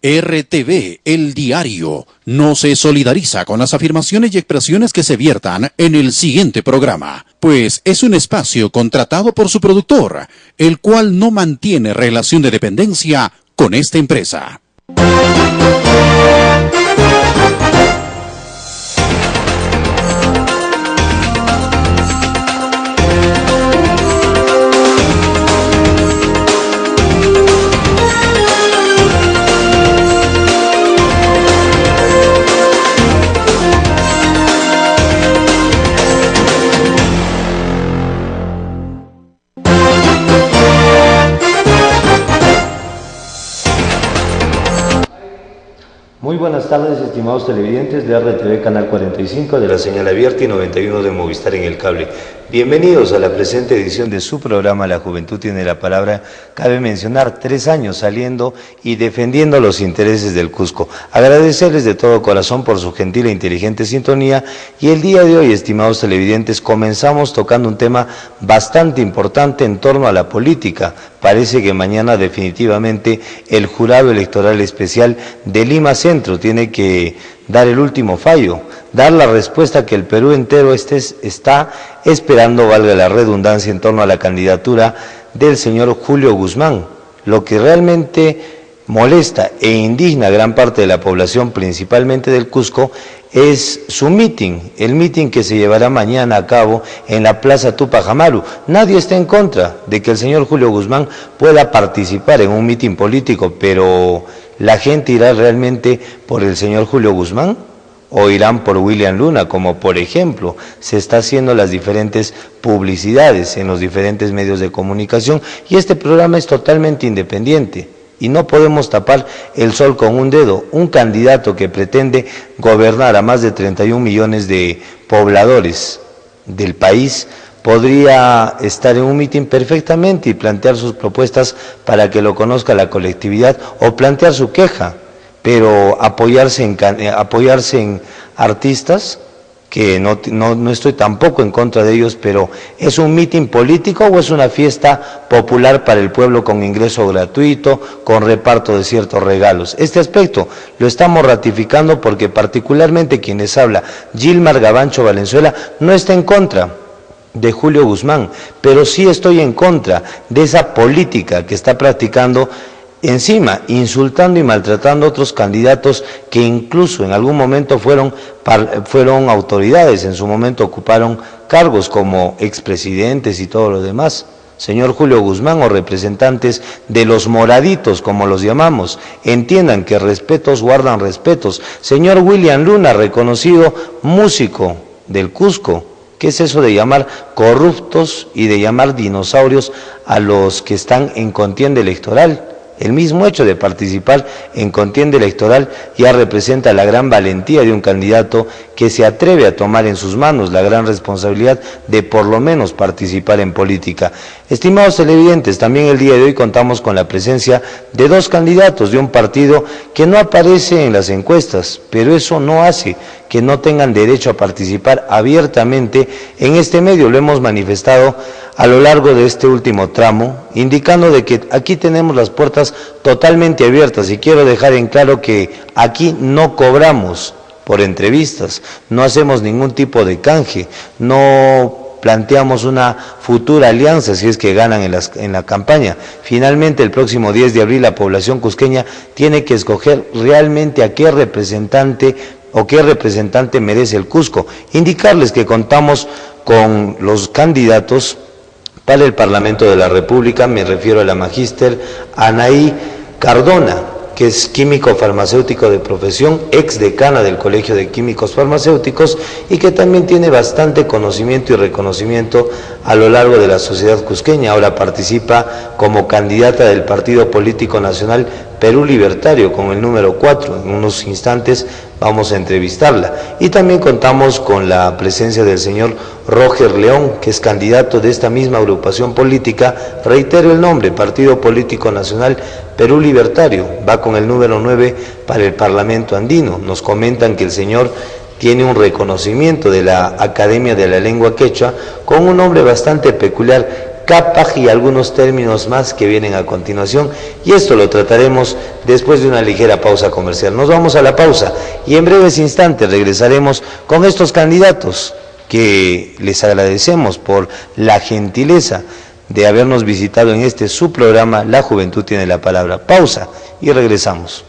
RTV, el diario, no se solidariza con las afirmaciones y expresiones que se viertan en el siguiente programa, pues es un espacio contratado por su productor, el cual no mantiene relación de dependencia con esta empresa. Muy buenas tardes, estimados televidentes de RTV Canal 45 de la señal abierta y 91 de Movistar en el cable. Bienvenidos a la presente edición de su programa La Juventud tiene la palabra. Cabe mencionar 3 años saliendo y defendiendo los intereses del Cusco. Agradecerles de todo corazón por su gentil e inteligente sintonía, y el día de hoy, estimados televidentes, comenzamos tocando un tema bastante importante en torno a la política. Parece que mañana definitivamente el Jurado Electoral Especial de Lima Centro tiene que dar el último fallo, dar la respuesta que el Perú entero está esperando, valga la redundancia, en torno a la candidatura del señor Julio Guzmán. Lo que realmente molesta e indigna a gran parte de la población, principalmente del Cusco, es su mitin, el mitin que se llevará mañana a cabo en la Plaza Tupac Amaru. Nadie está en contra de que el señor Julio Guzmán pueda participar en un mitin político, pero ¿la gente irá realmente por el señor Julio Guzmán o irán por William Luna, como por ejemplo se está haciendo las diferentes publicidades en los diferentes medios de comunicación? Y este programa es totalmente independiente y no podemos tapar el sol con un dedo. Un candidato que pretende gobernar a más de 31 millones de pobladores del país podría estar en un mitin perfectamente y plantear sus propuestas para que lo conozca la colectividad, o plantear su queja, pero apoyarse en artistas, que no estoy tampoco en contra de ellos, pero ¿es un mitin político o es una fiesta popular para el pueblo con ingreso gratuito, con reparto de ciertos regalos? Este aspecto lo estamos ratificando porque particularmente quienes habla, Gilmar Gabancho Valenzuela, no está en contra de Julio Guzmán, pero sí estoy en contra de esa política que está practicando, encima insultando y maltratando a otros candidatos que incluso en algún momento fueron autoridades, en su momento ocuparon cargos como expresidentes y todo lo demás. Señor Julio Guzmán, o representantes de los moraditos, como los llamamos, entiendan que respetos guardan respetos. Señor William Luna, reconocido músico del Cusco, ¿qué es eso de llamar corruptos y de llamar dinosaurios a los que están en contienda electoral? El mismo hecho de participar en contienda electoral ya representa la gran valentía de un candidato que se atreve a tomar en sus manos la gran responsabilidad de por lo menos participar en política. Estimados televidentes, también el día de hoy contamos con la presencia de 2 candidatos de un partido que no aparece en las encuestas, pero eso no hace que no tengan derecho a participar abiertamente en este medio. Lo hemos manifestado a lo largo de este último tramo, indicando de que aquí tenemos las puertas totalmente abiertas, y quiero dejar en claro que aquí no cobramos por entrevistas, no hacemos ningún tipo de canje, no planteamos una futura alianza si es que ganan en la campaña. Finalmente, el próximo 10 de abril la población cusqueña tiene que escoger realmente a qué representante merece el Cusco. Indicarles que contamos con los candidatos para el Parlamento de la República, me refiero a la magíster Anaí Cardona, que es químico farmacéutico de profesión, ex decana del Colegio de Químicos Farmacéuticos, y que también tiene bastante conocimiento y reconocimiento a lo largo de la sociedad cusqueña. Ahora participa como candidata del Partido Político Nacional Perú Libertario con el número 4. En unos instantes vamos a entrevistarla. Y también contamos con la presencia del señor Roger León, que es candidato de esta misma agrupación política, reitero el nombre, Partido Político Nacional Perú Libertario, va con el número 9 para el Parlamento Andino. Nos comentan que el señor tiene un reconocimiento de la Academia de la Lengua Quechua con un nombre bastante peculiar, CAPAG y algunos términos más que vienen a continuación, y esto lo trataremos después de una ligera pausa comercial. Nos vamos a la pausa y en breves instantes regresaremos con estos candidatos que les agradecemos por la gentileza de habernos visitado en este su programa La Juventud Tiene la Palabra. Pausa y regresamos.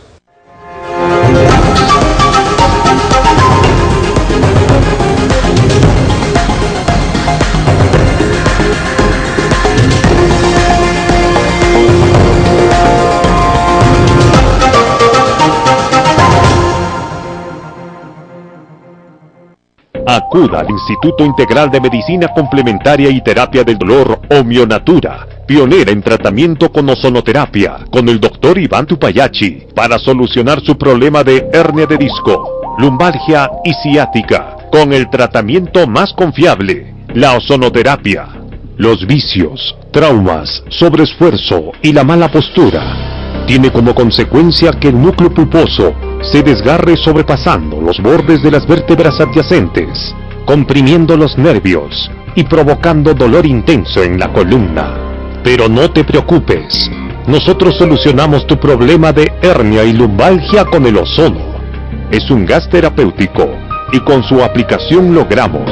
Acuda al Instituto Integral de Medicina Complementaria y Terapia del Dolor Omionatura, pionera en tratamiento con ozonoterapia, con el Dr. Iván Tupayachi, para solucionar su problema de hernia de disco, lumbalgia y ciática, con el tratamiento más confiable, la ozonoterapia. Los vicios, traumas, sobreesfuerzo y la mala postura tiene como consecuencia que el núcleo pulposo se desgarre sobrepasando los bordes de las vértebras adyacentes, comprimiendo los nervios y provocando dolor intenso en la columna. Pero no te preocupes, nosotros solucionamos tu problema de hernia y lumbalgia con el ozono. Es un gas terapéutico y con su aplicación logramos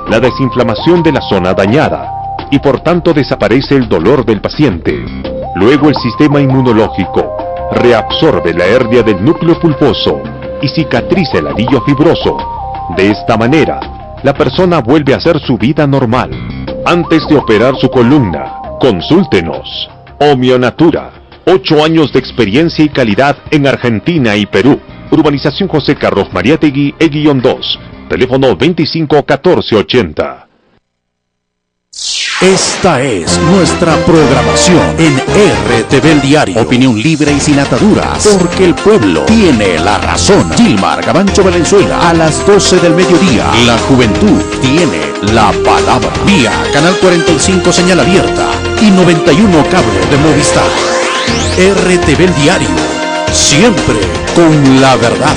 la desinflamación de la zona dañada y por tanto desaparece el dolor del paciente. Luego el sistema inmunológico reabsorbe la hernia del núcleo pulposo y cicatriza el anillo fibroso. De esta manera, la persona vuelve a hacer su vida normal. Antes de operar su columna, consúltenos. Omionatura, 8 años de experiencia y calidad en Argentina y Perú. Urbanización José Carlos Mariátegui, E-2, teléfono 25 14 80. Esta es nuestra programación en RTV El Diario. Opinión libre y sin ataduras, porque el pueblo tiene la razón. Gilmar Gabancho Valenzuela, a las 12 del mediodía. La juventud tiene la palabra. Vía Canal 45 señal abierta y 91 cable de Movistar. RTV El Diario, siempre con la verdad.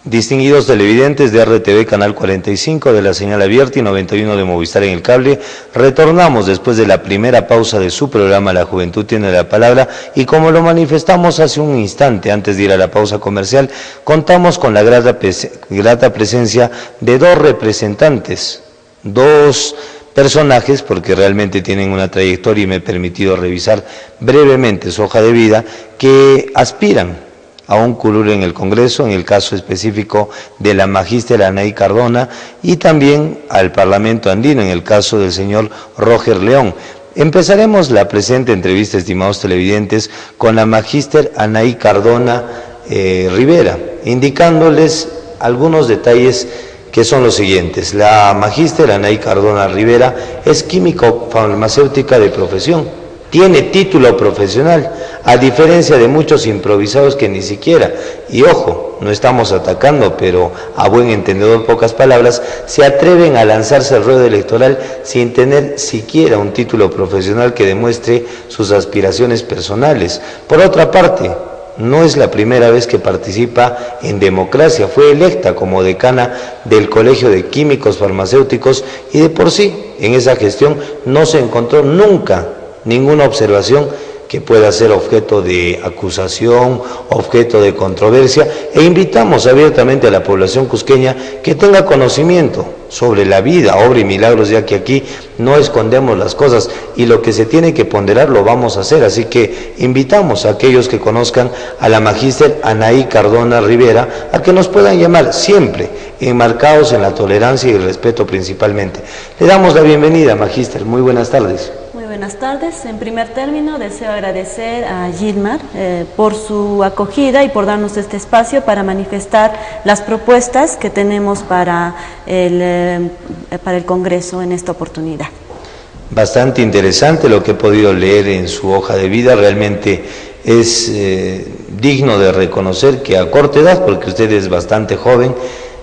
Distinguidos televidentes de RTV Canal 45 de la señal abierta y 91 de Movistar en el cable, retornamos después de la primera pausa de su programa La Juventud Tiene la Palabra, y como lo manifestamos hace un instante antes de ir a la pausa comercial, contamos con la grata presencia de dos representantes, dos personajes, porque realmente tienen una trayectoria y me he permitido revisar brevemente su hoja de vida, que aspiran a un curul en el Congreso, en el caso específico de la magíster Anaí Cardona, y también al Parlamento andino, en el caso del señor Roger León. Empezaremos la presente entrevista, estimados televidentes, con la magíster Anaí Cardona Rivera, indicándoles algunos detalles que son los siguientes. La magíster Anaí Cardona Rivera es químico farmacéutica de profesión. Tiene título profesional, a diferencia de muchos improvisados que ni siquiera, y ojo, no estamos atacando, pero a buen entendedor, pocas palabras, se atreven a lanzarse al ruedo electoral sin tener siquiera un título profesional que demuestre sus aspiraciones personales. Por otra parte, no es la primera vez que participa en democracia, fue electa como decana del Colegio de Químicos Farmacéuticos y de por sí, en esa gestión no se encontró nunca ninguna observación que pueda ser objeto de acusación, objeto de controversia, e invitamos abiertamente a la población cusqueña que tenga conocimiento sobre la vida, obra y milagros, ya que aquí no escondemos las cosas y lo que se tiene que ponderar lo vamos a hacer. Así que invitamos a aquellos que conozcan a la magíster Anaí Cardona Rivera a que nos puedan llamar, siempre enmarcados en la tolerancia y el respeto principalmente. Le damos la bienvenida, magíster. Muy buenas tardes. Buenas tardes. En primer término, deseo agradecer a Gilmar por su acogida y por darnos este espacio para manifestar las propuestas que tenemos para el Congreso en esta oportunidad. Bastante interesante lo que he podido leer en su hoja de vida. Realmente es digno de reconocer que a corta edad, porque usted es bastante joven,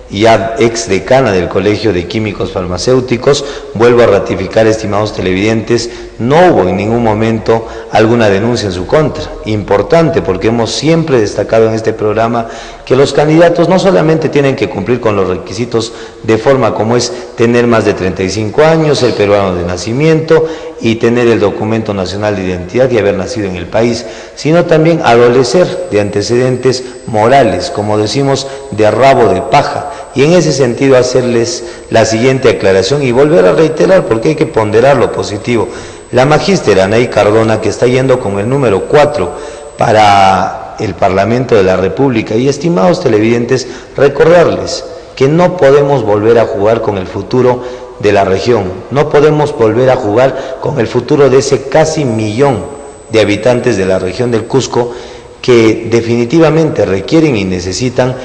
ya ex decana del Colegio de Químicos Farmacéuticos. Vuelvo a ratificar, estimados televidentes, no hubo en ningún momento alguna denuncia en su contra. Importante, porque hemos siempre destacado en este programa que los candidatos no solamente tienen que cumplir con los requisitos de forma como es tener más de 35 años, ser peruano de nacimiento y tener el documento nacional de identidad y haber nacido en el país, sino también adolecer de antecedentes morales, como decimos, de rabo de paja. Y en ese sentido hacerles la siguiente aclaración y volver a reiterar, porque hay que ponderar lo positivo. La magíster Anaí Cardona, que está yendo con el número 4 para el Parlamento de la República, y estimados televidentes, recordarles que no podemos volver a jugar con el futuro de la región, no podemos volver a jugar con el futuro de ese casi 1 millón de habitantes de la región del Cusco, que definitivamente requieren y necesitan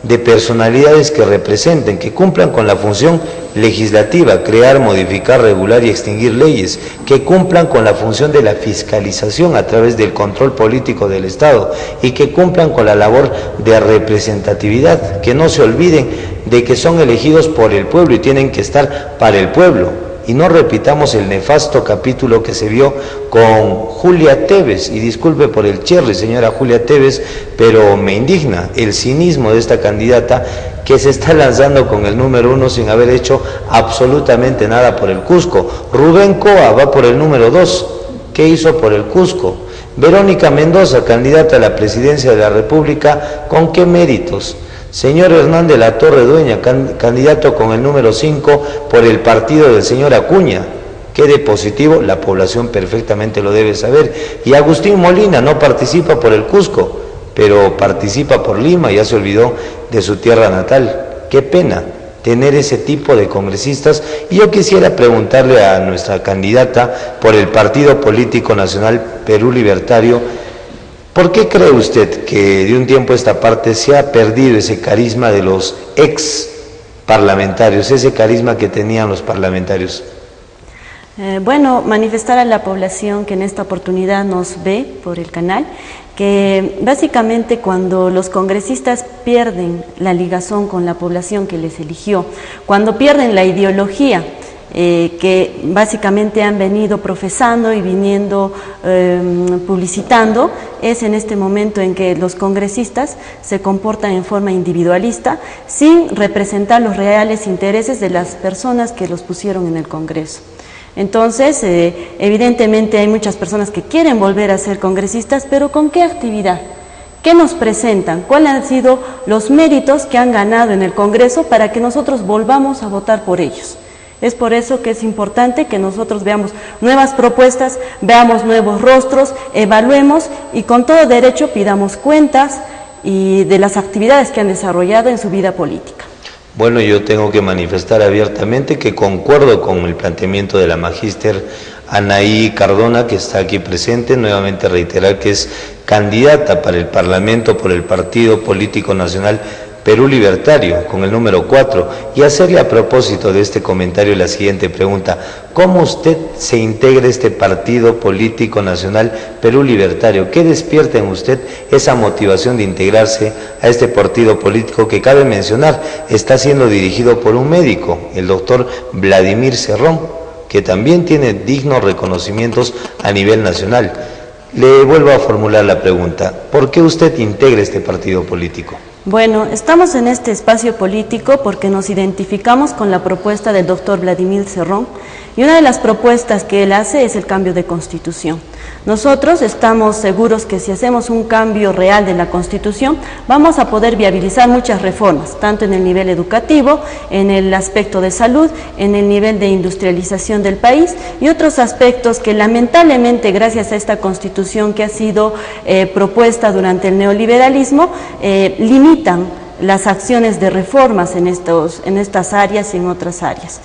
de personalidades que representen, que cumplan con la función legislativa, crear, modificar, regular y extinguir leyes, que cumplan con la función de la fiscalización a través del control político del Estado y que cumplan con la labor de representatividad, que no se olviden de que son elegidos por el pueblo y tienen que estar para el pueblo. Y no repitamos el nefasto capítulo que se vio con Julia Tevez, y disculpe por el cherry, señora Julia Tevez, pero me indigna el cinismo de esta candidata que se está lanzando con el número 1 sin haber hecho absolutamente nada por el Cusco. Rubén Coa va por el número 2, ¿qué hizo por el Cusco? Verónica Mendoza, candidata a la presidencia de la República, ¿con qué méritos? Señor Hernán de la Torre Dueña, candidato con el número 5 por el partido del señor Acuña. ¿Qué de positivo? La población perfectamente lo debe saber. Y Agustín Molina no participa por el Cusco, pero participa por Lima, ya se olvidó de su tierra natal. Qué pena tener ese tipo de congresistas. Y yo quisiera preguntarle a nuestra candidata por el Partido Político Nacional Perú Libertario, ¿por qué cree usted que de un tiempo a esta parte se ha perdido ese carisma de los ex parlamentarios, ese carisma que tenían los parlamentarios? Bueno, manifestar a la población que en esta oportunidad nos ve por el canal, que básicamente cuando los congresistas pierden la ligazón con la población que les eligió, cuando pierden la ideología que básicamente han venido profesando y viniendo publicitando, es en este momento en que los congresistas se comportan en forma individualista, sin representar los reales intereses de las personas que los pusieron en el Congreso. Entonces, evidentemente hay muchas personas que quieren volver a ser congresistas, pero ¿con qué actividad? ¿Qué nos presentan? ¿Cuáles han sido los méritos que han ganado en el Congreso para que nosotros volvamos a votar por ellos? Es por eso que es importante que nosotros veamos nuevas propuestas, veamos nuevos rostros, evaluemos y con todo derecho pidamos cuentas y de las actividades que han desarrollado en su vida política. Bueno, yo tengo que manifestar abiertamente que concuerdo con el planteamiento de la magíster Anaí Cardona, que está aquí presente. Nuevamente reiterar que es candidata para el Parlamento por el Partido Político Nacional Perú Libertario, con el número 4, y hacerle a propósito de este comentario la siguiente pregunta: ¿cómo usted se integra a este Partido Político Nacional Perú Libertario? ¿Qué despierta en usted esa motivación de integrarse a este partido político que, cabe mencionar, está siendo dirigido por un médico, el doctor Vladimir Cerrón, que también tiene dignos reconocimientos a nivel nacional? Le vuelvo a formular la pregunta: ¿por qué usted integra este partido político? Bueno, estamos en este espacio político porque nos identificamos con la propuesta del doctor Vladimir Cerrón, y una de las propuestas que él hace es el cambio de Constitución. Nosotros estamos seguros que si hacemos un cambio real de la Constitución, vamos a poder viabilizar muchas reformas, tanto en el nivel educativo, en el aspecto de salud, en el nivel de industrialización del país y otros aspectos que lamentablemente, gracias a esta Constitución que ha sido propuesta durante el neoliberalismo, limitan las acciones de reformas en estas áreas y en otras áreas.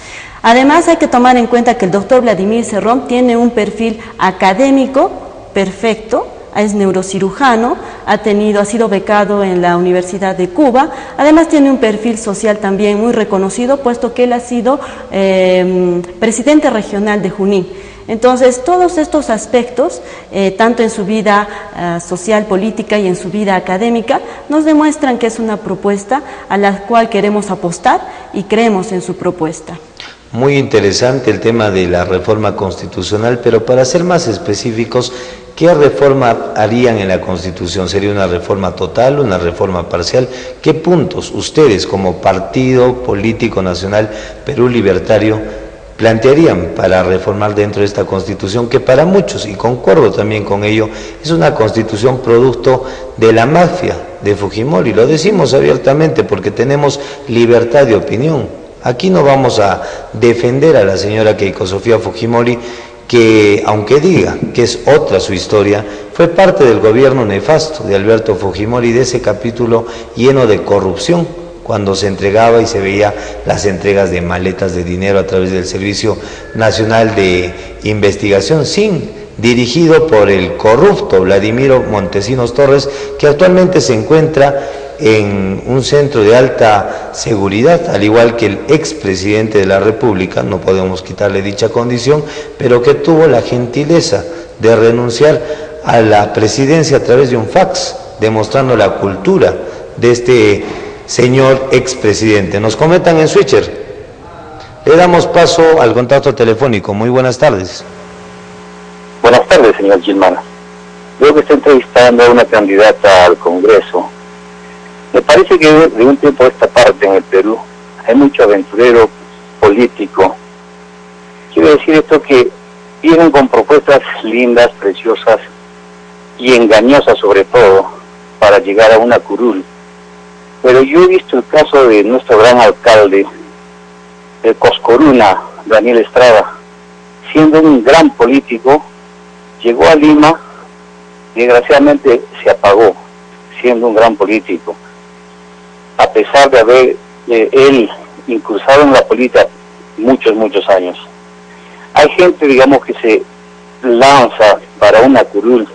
Además, hay que tomar en cuenta que el doctor Vladimir Cerrón tiene un perfil académico perfecto, es neurocirujano, ha sido becado en la Universidad de Cuba, además tiene un perfil social también muy reconocido, puesto que él ha sido presidente regional de Junín. Entonces, todos estos aspectos, tanto en su vida social, política y en su vida académica, nos demuestran que es una propuesta a la cual queremos apostar y creemos en su propuesta. Muy interesante el tema de la reforma constitucional, pero para ser más específicos, ¿qué reforma harían en la Constitución? ¿Sería una reforma total, una reforma parcial? ¿Qué puntos ustedes como Partido Político Nacional Perú Libertario plantearían para reformar dentro de esta Constitución, que para muchos, y concuerdo también con ello, es una Constitución producto de la mafia de Fujimori? Lo decimos abiertamente porque tenemos libertad de opinión. Aquí no vamos a defender a la señora Keiko Sofía Fujimori, que aunque diga que es otra su historia, fue parte del gobierno nefasto de Alberto Fujimori, de ese capítulo lleno de corrupción, cuando se entregaba y se veía las entregas de maletas de dinero a través del Servicio Nacional de Investigación, dirigido por el corrupto Vladimiro Montesinos Torres, que actualmente se encuentra en un centro de alta seguridad, al igual que el expresidente de la República. No podemos quitarle dicha condición, pero que tuvo la gentileza de renunciar a la presidencia a través de un fax, demostrando la cultura de este señor expresidente. Nos comentan en Switcher. Le damos paso al contacto telefónico. Muy buenas tardes. Buenas tardes, señor Gilmar. Veo que está entrevistando a una candidata al Congreso. Me parece que de un tiempo a esta parte en el Perú hay mucho aventurero político. Quiero decir esto, que vienen con propuestas lindas, preciosas y engañosas sobre todo, para llegar a una curul. Pero yo he visto el caso de nuestro gran alcalde de Coscoruna, Daniel Estrada, siendo un gran político, llegó a Lima, desgraciadamente se apagó, siendo un gran político, a pesar de haber él incursado en la política muchos años. Hay gente, digamos, que se lanza para una curul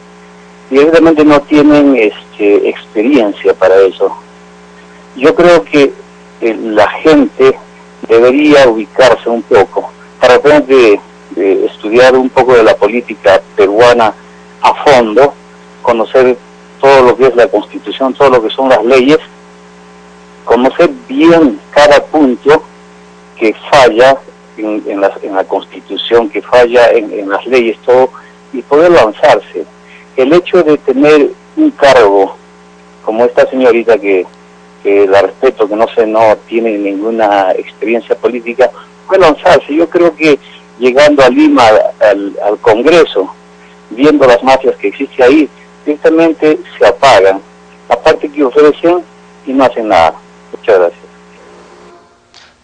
y evidentemente no tienen experiencia para eso. Yo creo que la gente debería ubicarse un poco, para de estudiar un poco de la política peruana a fondo, conocer todo lo que es la Constitución, todo lo que son las leyes, conocer bien cada punto que falla en la Constitución, que falla en las leyes, todo, y poder lanzarse. El hecho de tener un cargo como esta señorita, que la respeto, que no tiene ninguna experiencia política, puede lanzarse. Yo creo que llegando a Lima, al Congreso, viendo las mafias que existen ahí, directamente se apagan. Aparte que ofrecen y no hacen nada. Muchas gracias.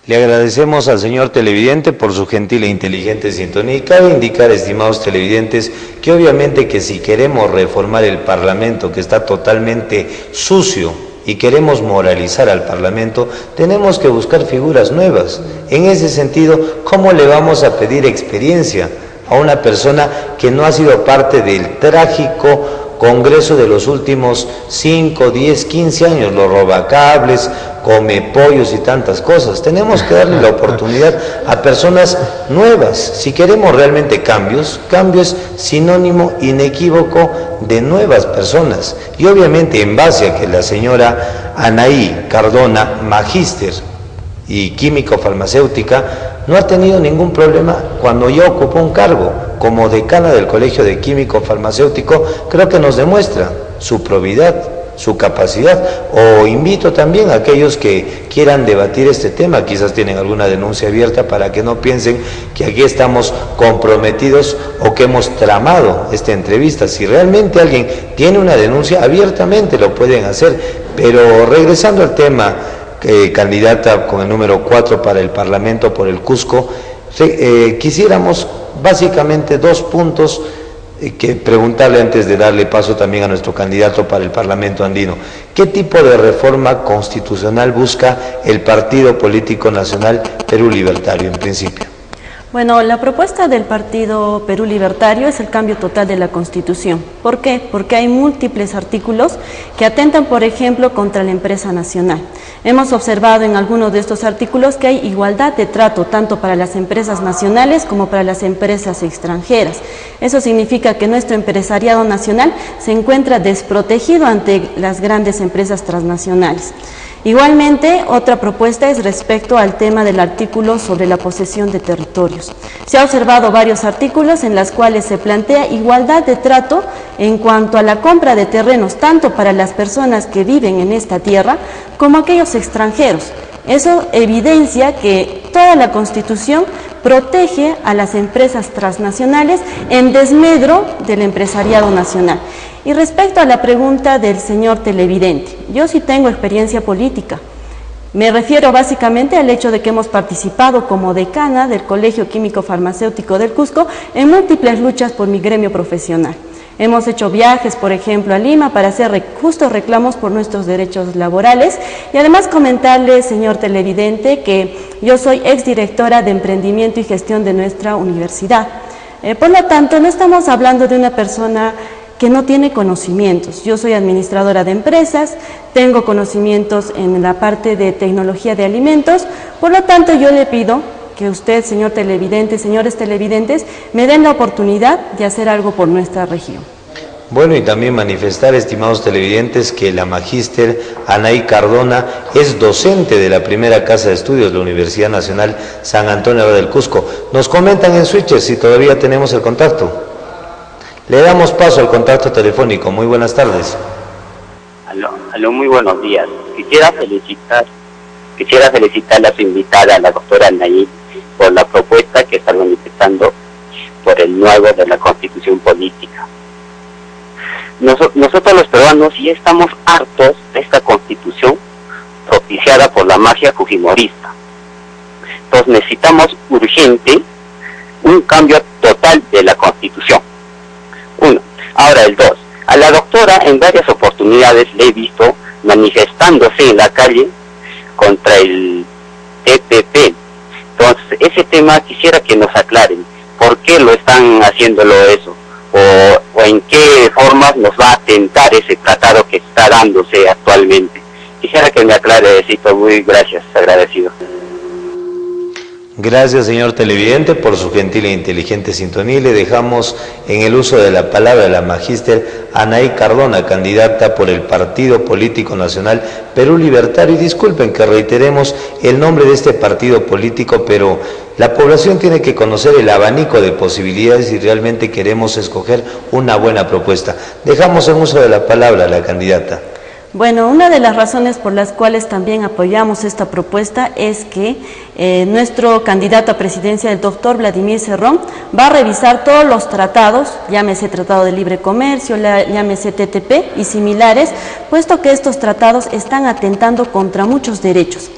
Le agradecemos al señor televidente por su gentil e inteligente sintonía, y cabe indicar, estimados televidentes, que obviamente que si queremos reformar el Parlamento, que está totalmente sucio, y queremos moralizar al Parlamento, tenemos que buscar figuras nuevas. En ese sentido, ¿cómo le vamos a pedir experiencia a una persona que no ha sido parte del trágico Congreso de los últimos 5, 10, 15 años, los robacables, come pollos y tantas cosas? Tenemos que darle la oportunidad a personas nuevas. Si queremos realmente cambios, cambio es sinónimo inequívoco de nuevas personas. Y obviamente en base a que la señora Anaí Cardona, magíster y químico farmacéutica, no ha tenido ningún problema cuando ya ocupó un cargo como decana del Colegio de Químico Farmacéutico, creo que nos demuestra su probidad, su capacidad. O invito también a aquellos que quieran debatir este tema, quizás tienen alguna denuncia abierta, para que no piensen que aquí estamos comprometidos o que hemos tramado esta entrevista. Si realmente alguien tiene una denuncia, abiertamente lo pueden hacer. Pero regresando al tema, candidata con el número 4 para el Parlamento por el Cusco, quisiéramos básicamente 2 puntos que preguntarle antes de darle paso también a nuestro candidato para el Parlamento andino. ¿Qué tipo de reforma constitucional busca el Partido Político Nacional Perú Libertario en principio? Bueno, la propuesta del Partido Perú Libertario es el cambio total de la Constitución. ¿Por qué? Porque hay múltiples artículos que atentan, por ejemplo, contra la empresa nacional. Hemos observado en algunos de estos artículos que hay igualdad de trato tanto para las empresas nacionales como para las empresas extranjeras. Eso significa que nuestro empresariado nacional se encuentra desprotegido ante las grandes empresas transnacionales. Igualmente, otra propuesta es respecto al tema del artículo sobre la posesión de territorios. Se ha observado varios artículos en los cuales se plantea igualdad de trato en cuanto a la compra de terrenos, tanto para las personas que viven en esta tierra como aquellos extranjeros. Eso evidencia que toda la Constitución protege a las empresas transnacionales en desmedro del empresariado nacional. Y respecto a la pregunta del señor televidente, yo sí tengo experiencia política. Me refiero básicamente al hecho de que hemos participado como decana del Colegio Químico Farmacéutico del Cusco en múltiples luchas por mi gremio profesional. Hemos hecho viajes, por ejemplo, a Lima para hacer justos reclamos por nuestros derechos laborales y además comentarle, señor televidente, que yo soy exdirectora de Emprendimiento y Gestión de nuestra universidad. Por lo tanto, no estamos hablando de una persona que no tiene conocimientos. Yo soy administradora de empresas, tengo conocimientos en la parte de tecnología de alimentos, por lo tanto yo le pido que usted, señor televidente, señores televidentes, me den la oportunidad de hacer algo por nuestra región. Bueno, y también manifestar, estimados televidentes, que la magíster Anaí Cardona es docente de la primera casa de estudios de la Universidad Nacional San Antonio del Cusco. Nos comentan en switches si todavía tenemos el contacto. Le damos paso al contacto telefónico. Muy buenas tardes. Aló, muy buenos días. Quisiera felicitar a su invitada, la doctora Anaí, por la propuesta que está manifestando por el nuevo de la Constitución Política. Nosotros los peruanos ya estamos hartos de esta Constitución propiciada por la mafia fujimorista. Entonces necesitamos urgente un cambio total de la Constitución. Uno. Ahora el dos. A la doctora en varias oportunidades le he visto manifestándose en la calle contra el TPP. Entonces, ese tema quisiera que nos aclaren. ¿Por qué lo están haciéndolo eso? O en qué formas nos va a atentar ese tratado que está dándose actualmente. Quisiera que me aclare, Cito. Muy gracias, agradecido. Gracias, señor televidente, por su gentil e inteligente sintonía. Le dejamos en el uso de la palabra a la magíster Anaí Cardona, candidata por el Partido Político Nacional Perú Libertario. Y disculpen que reiteremos el nombre de este partido político, pero la población tiene que conocer el abanico de posibilidades si realmente queremos escoger una buena propuesta. Dejamos en uso de la palabra a la candidata. Bueno, una de las razones por las cuales también apoyamos esta propuesta es que nuestro candidato a presidencia, el doctor Vladimir Cerrón, va a revisar todos los tratados, llámese Tratado de Libre Comercio, llámese TTP y similares, puesto que estos tratados están atentando contra muchos derechos.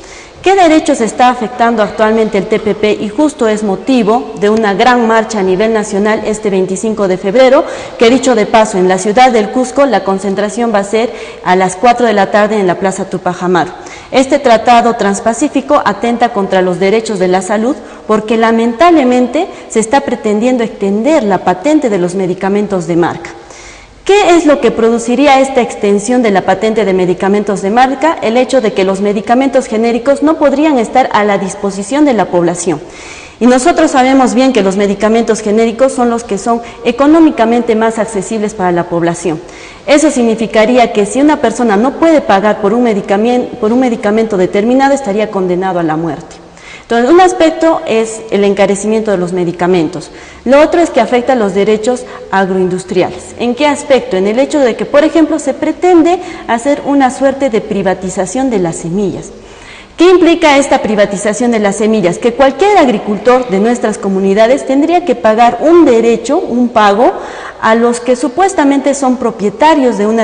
¿Qué derechos está afectando actualmente el TPP? Y justo es motivo de una gran marcha a nivel nacional este 25 de febrero, que dicho de paso, en la ciudad del Cusco la concentración va a ser a las 4 de la tarde en la Plaza Tupac Amaru. Este tratado transpacífico atenta contra los derechos de la salud porque lamentablemente se está pretendiendo extender la patente de los medicamentos de marca. ¿Qué es lo que produciría esta extensión de la patente de medicamentos de marca? El hecho de que los medicamentos genéricos no podrían estar a la disposición de la población. Y nosotros sabemos bien que los medicamentos genéricos son los que son económicamente más accesibles para la población. Eso significaría que si una persona no puede pagar por un medicamento determinado, estaría condenado a la muerte. Entonces, un aspecto es el encarecimiento de los medicamentos. Lo otro es que afecta a los derechos agroindustriales. ¿En qué aspecto? En el hecho de que, por ejemplo, se pretende hacer una suerte de privatización de las semillas. ¿Qué implica esta privatización de las semillas? Que cualquier agricultor de nuestras comunidades tendría que pagar un derecho, un pago, a los que supuestamente son propietarios de un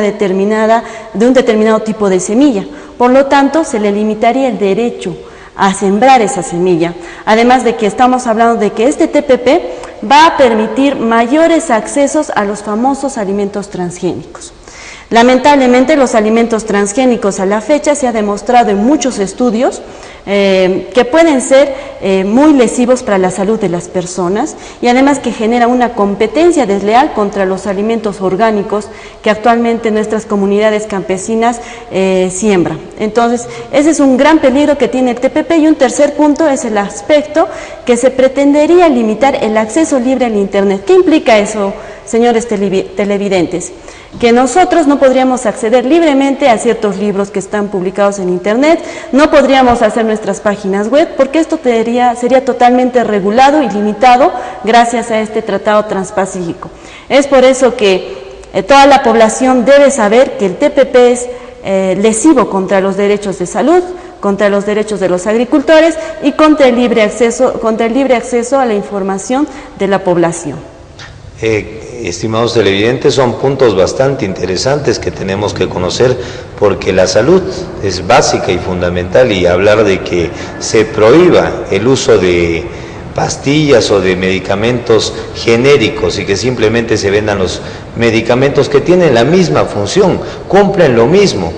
determinado tipo de semilla. Por lo tanto, se le limitaría el derecho a sembrar esa semilla, además de que estamos hablando de que este TPP va a permitir mayores accesos a los famosos alimentos transgénicos. Lamentablemente los alimentos transgénicos a la fecha se ha demostrado en muchos estudios que pueden ser muy lesivos para la salud de las personas y además que genera una competencia desleal contra los alimentos orgánicos que actualmente nuestras comunidades campesinas siembran. Entonces, ese es un gran peligro que tiene el TPP. Y un tercer punto es el aspecto que se pretendería limitar el acceso libre al Internet. ¿Qué implica eso, señores televidentes? Que nosotros no podríamos acceder libremente a ciertos libros que están publicados en Internet, no podríamos hacer nuestras páginas web, porque esto sería totalmente regulado y limitado gracias a este tratado transpacífico. Es por eso que toda la población debe saber que el TPP es lesivo contra los derechos de salud, contra los derechos de los agricultores y contra el libre acceso a la información de la población. Estimados televidentes, son puntos bastante interesantes que tenemos que conocer, porque la salud es básica y fundamental, y hablar de que se prohíba el uso de pastillas o de medicamentos genéricos y que simplemente se vendan los medicamentos que tienen la misma función, cumplen lo mismo,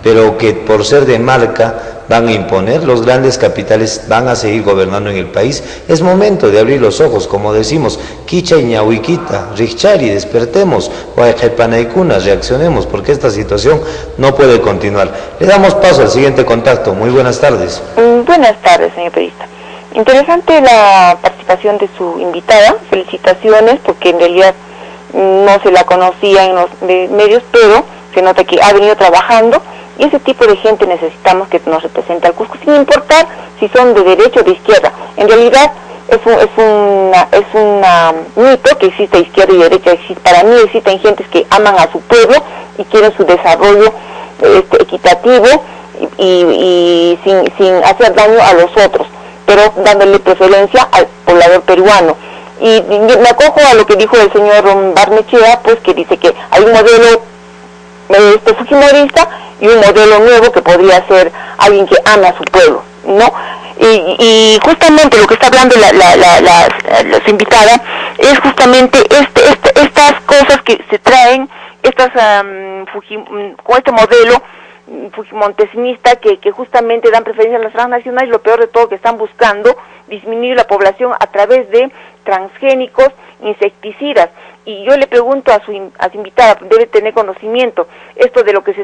pero que por ser de marca van a imponer, los grandes capitales van a seguir gobernando en el país. Es momento de abrir los ojos, como decimos, Kicha y Ñahuiquita, Richari, despertemos, Guayjepanaicuna, reaccionemos, porque esta situación no puede continuar. Le damos paso al siguiente contacto. Muy buenas tardes. Buenas tardes, señor periodista. Interesante la participación de su invitada, felicitaciones, porque en realidad no se la conocía en los medios, pero se nota que ha venido trabajando. Y ese tipo de gente necesitamos que nos represente al Cusco, sin importar si son de derecha o de izquierda. En realidad es un mito que existe izquierda y derecha. Para mí existen gentes que aman a su pueblo y quieren su desarrollo equitativo y sin hacer daño a los otros, pero dándole preferencia al poblador peruano. Y me acojo a lo que dijo el señor Barnechea, pues que dice que hay un modelo fujimorista y un modelo nuevo que podría ser alguien que ama a su pueblo, ¿no? Y justamente lo que está hablando la invitada es justamente estas cosas que se traen, con este modelo fujimontesnista que justamente dan preferencia a las transnacionales. Lo peor de todo, que están buscando disminuir la población a través de transgénicos, insecticidas. Y yo le pregunto a su invitada, debe tener conocimiento, esto de lo que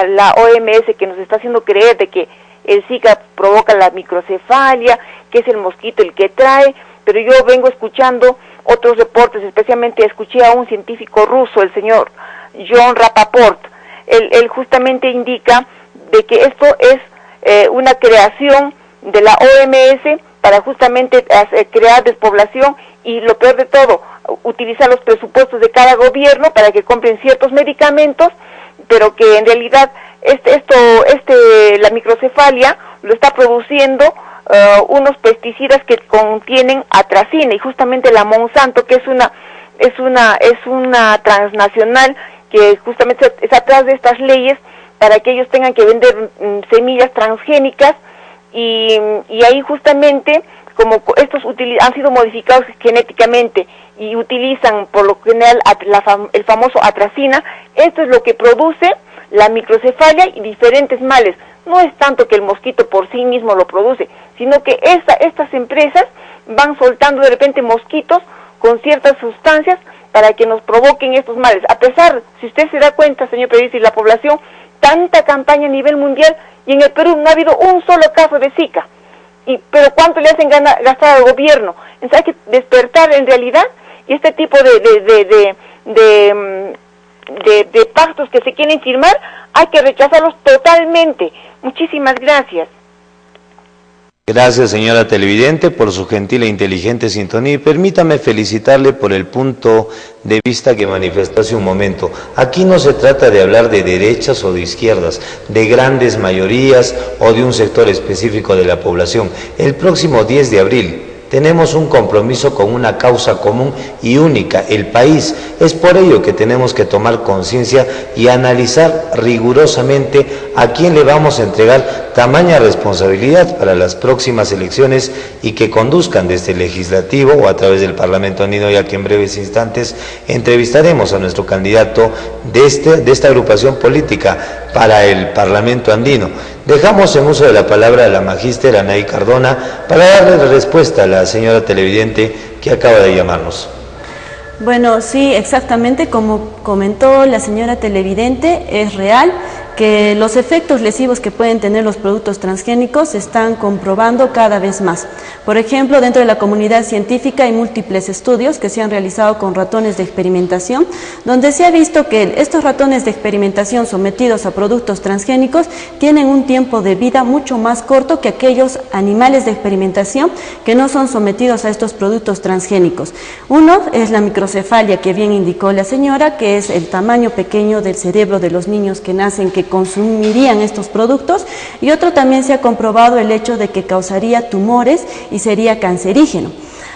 la OMS que nos está haciendo creer de que el Zika provoca la microcefalia, que es el mosquito el que trae, pero yo vengo escuchando otros reportes, especialmente escuché a un científico ruso, el señor John Rapaport. Él justamente indica de que esto es una creación de la OMS para justamente crear despoblación, y lo peor de todo, utilizar los presupuestos de cada gobierno para que compren ciertos medicamentos, pero que en realidad la microcefalia lo está produciendo unos pesticidas que contienen atracina, y justamente la Monsanto, que es una transnacional que justamente es atrás de estas leyes para que ellos tengan que vender semillas transgénicas, y ahí justamente, como estos han sido modificados genéticamente y utilizan por lo general el famoso atracina, esto es lo que produce la microcefalia y diferentes males. No es tanto que el mosquito por sí mismo lo produce, sino que estas empresas van soltando de repente mosquitos con ciertas sustancias para que nos provoquen estos males. A pesar, si usted se da cuenta, señor periodista, y la población, tanta campaña a nivel mundial, y en el Perú no ha habido un solo caso de Zika. Pero ¿cuánto le hacen gastar al gobierno? Entonces hay que despertar en realidad, y este tipo de pactos que se quieren firmar, hay que rechazarlos totalmente. Muchísimas gracias. Gracias, señora televidente, por su gentil e inteligente sintonía, y permítame felicitarle por el punto de vista que manifestó hace un momento. Aquí no se trata de hablar de derechas o de izquierdas, de grandes mayorías o de un sector específico de la población. El próximo 10 de abril tenemos un compromiso con una causa común y única, el país. Es por ello que tenemos que tomar conciencia y analizar rigurosamente a quién le vamos a entregar tamaña responsabilidad para las próximas elecciones y que conduzcan desde el legislativo o a través del Parlamento andino, ya que en breves instantes entrevistaremos a nuestro candidato de esta agrupación política para el Parlamento andino. Dejamos en uso de la palabra a la magíster Anaí Cardona para darle respuesta a la señora televidente que acaba de llamarnos. Bueno, sí, exactamente como comentó la señora televidente, es real que los efectos lesivos que pueden tener los productos transgénicos se están comprobando cada vez más. Por ejemplo, dentro de la comunidad científica hay múltiples estudios que se han realizado con ratones de experimentación, donde se ha visto que estos ratones de experimentación sometidos a productos transgénicos tienen un tiempo de vida mucho más corto que aquellos animales de experimentación que no son sometidos a estos productos transgénicos. Uno es la microcefalia, que bien indicó la señora, que es el tamaño pequeño del cerebro de los niños que nacen, que consumirían estos productos, y otro también se ha comprobado el hecho de que causaría tumores y sería cancerígeno.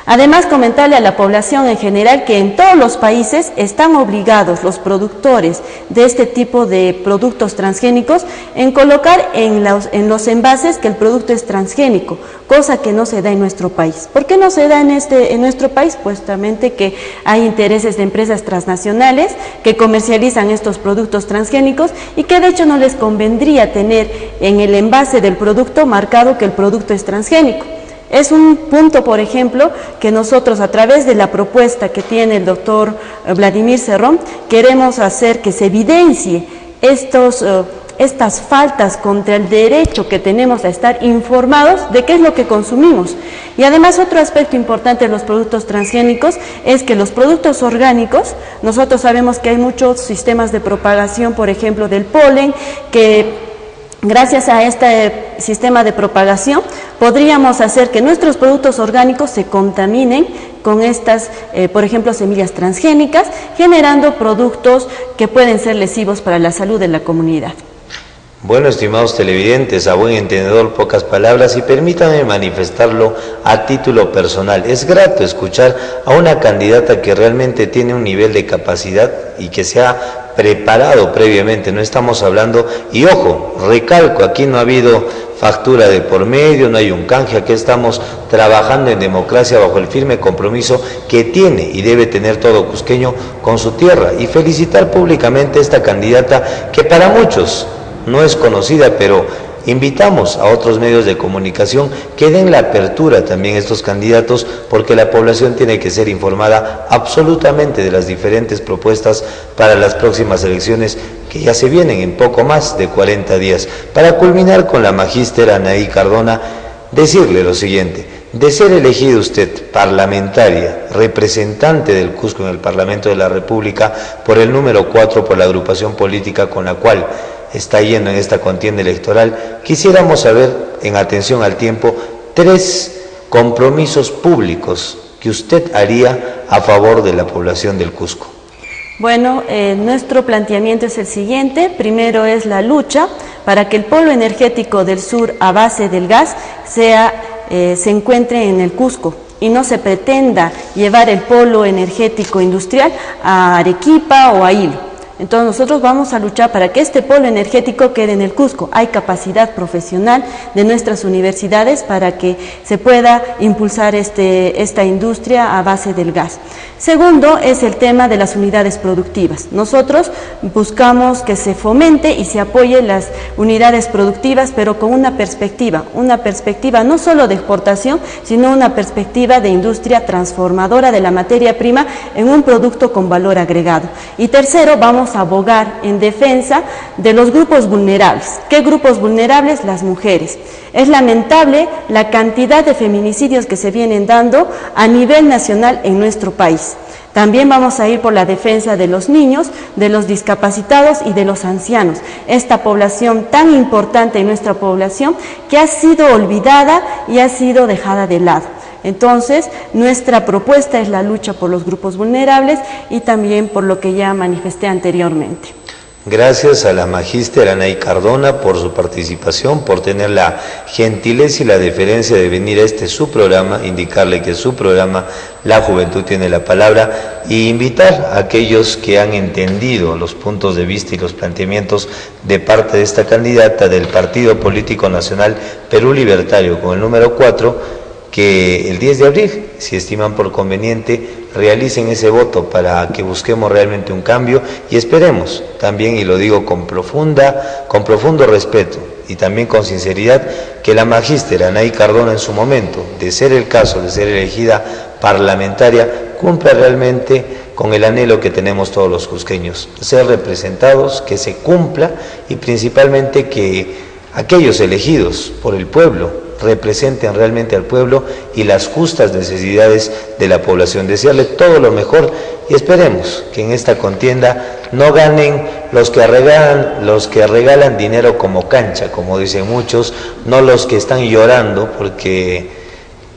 Además, comentarle a la población en general que en todos los países están obligados los productores de este tipo de productos transgénicos en colocar en los envases que el producto es transgénico, cosa que no se da en nuestro país. ¿Por qué no se da en nuestro país? Pues justamente que hay intereses de empresas transnacionales que comercializan estos productos transgénicos y que de hecho no les convendría tener en el envase del producto marcado que el producto es transgénico. Es un punto, por ejemplo, que nosotros a través de la propuesta que tiene el doctor Vladimir Cerrón, queremos hacer que se evidencie estas faltas contra el derecho que tenemos a estar informados de qué es lo que consumimos. Y además otro aspecto importante de los productos transgénicos es que los productos orgánicos, nosotros sabemos que hay muchos sistemas de propagación, por ejemplo, del polen, que gracias a este sistema de propagación podríamos hacer que nuestros productos orgánicos se contaminen con estas, por ejemplo, semillas transgénicas, generando productos que pueden ser lesivos para la salud de la comunidad. Bueno, estimados televidentes, a buen entendedor pocas palabras, y permítanme manifestarlo a título personal. Es grato escuchar a una candidata que realmente tiene un nivel de capacidad y que se ha preparado previamente. No estamos hablando, y ojo, recalco, aquí no ha habido factura de por medio, no hay un canje, aquí estamos trabajando en democracia bajo el firme compromiso que tiene y debe tener todo cusqueño con su tierra, y felicitar públicamente a esta candidata que para muchos no es conocida, pero invitamos a otros medios de comunicación que den la apertura también a estos candidatos, porque la población tiene que ser informada absolutamente de las diferentes propuestas para las próximas elecciones que ya se vienen en poco más de 40 días. Para culminar con la magíster Anaí Cardona, decirle lo siguiente: de ser elegido usted parlamentaria, representante del Cusco en el Parlamento de la República por el número 4, por la agrupación política con la cual está yendo en esta contienda electoral, quisiéramos saber, en atención al tiempo, 3 compromisos públicos que usted haría a favor de la población del Cusco. Bueno, nuestro planteamiento es el siguiente. Primero es la lucha para que el polo energético del sur a base del gas se encuentre en el Cusco y no se pretenda llevar el polo energético industrial a Arequipa o a Hilo. Entonces nosotros vamos a luchar para que este polo energético quede en el Cusco. Hay capacidad profesional de nuestras universidades para que se pueda impulsar esta industria a base del gas. Segundo es el tema de las unidades productivas. Nosotros buscamos que se fomente y se apoye las unidades productivas, pero con una perspectiva no solo de exportación, sino una perspectiva de industria transformadora de la materia prima en un producto con valor agregado. Y tercero, vamos a abogar en defensa de los grupos vulnerables. ¿Qué grupos vulnerables? Las mujeres. Es lamentable la cantidad de feminicidios que se vienen dando a nivel nacional en nuestro país. También vamos a ir por la defensa de los niños, de los discapacitados y de los ancianos. Esta población tan importante en nuestra población que ha sido olvidada y ha sido dejada de lado. Entonces, nuestra propuesta es la lucha por los grupos vulnerables y también por lo que ya manifesté anteriormente. Gracias a la magíster Anaí Cardona por su participación, por tener la gentileza y la deferencia de venir a su programa, indicarle que su programa, La Juventud tiene la palabra, y invitar a aquellos que han entendido los puntos de vista y los planteamientos de parte de esta candidata del Partido Político Nacional Perú Libertario con el número 4, que el 10 de abril, si estiman por conveniente, realicen ese voto para que busquemos realmente un cambio y esperemos también, y lo digo con profundo respeto y también con sinceridad, que la magíster Anaí Cardona en su momento, de ser el caso, de ser elegida parlamentaria, cumpla realmente con el anhelo que tenemos todos los cusqueños, ser representados, que se cumpla y principalmente que aquellos elegidos por el pueblo representen realmente al pueblo y las justas necesidades de la población. Desearle todo lo mejor y esperemos que en esta contienda no ganen los que regalan dinero como cancha, como dicen muchos, no los que están llorando porque